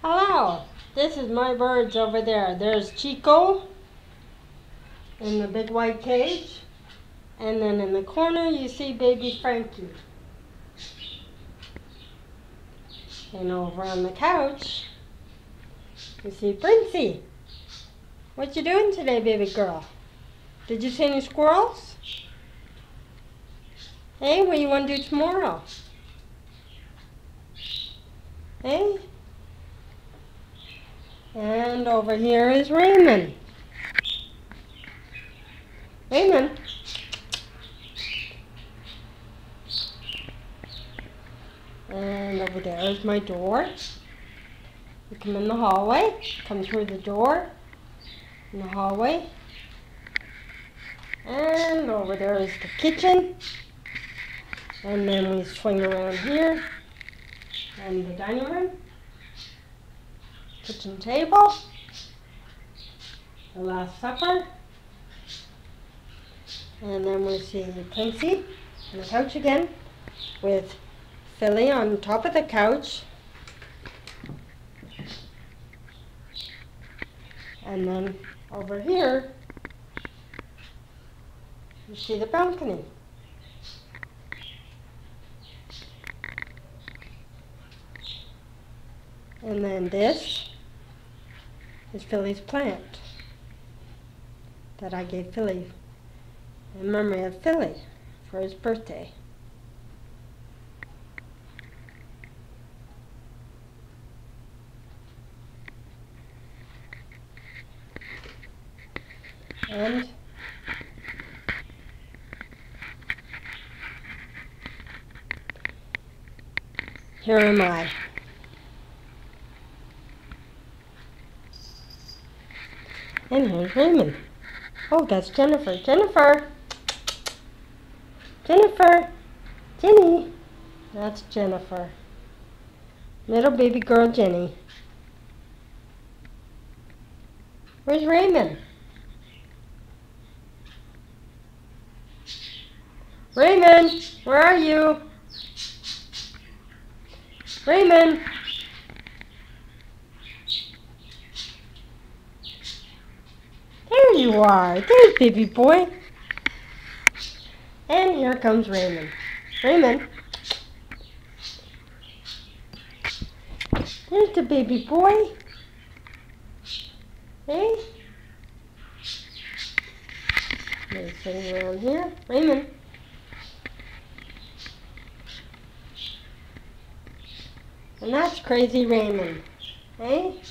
Hello, this is my birds over there. There's Chico in the big white cage, and then in the corner you see baby Frankie. And over on the couch you see Princey. What you doing today, baby girl? Did you see any squirrels? Hey, what you want to do tomorrow? Hey? And over here is Raymond. Raymond. And over there is my door. You come in the hallway, come through the door in the hallway. And over there is the kitchen. And then we swing around here. And the dining room. Kitchen table. The Last Supper. And then we see Princey on the couch again with Philly on top of the couch. And then over here, you see the balcony. And then this is Philly's plant that I gave Philly in memory of Philly for his birthday. And here am I. And here's Raymond. Oh, that's Jennifer. Jennifer! Jennifer! Jenny! That's Jennifer. Little baby girl Jenny. Where's Raymond? Raymond! Where are you? Raymond! There you are. There's baby boy. And here comes Raymond. Raymond. There's the baby boy. Hey? He's sitting around here. Raymond. And that's crazy Raymond. Hey?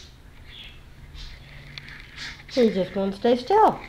He just won't stay still.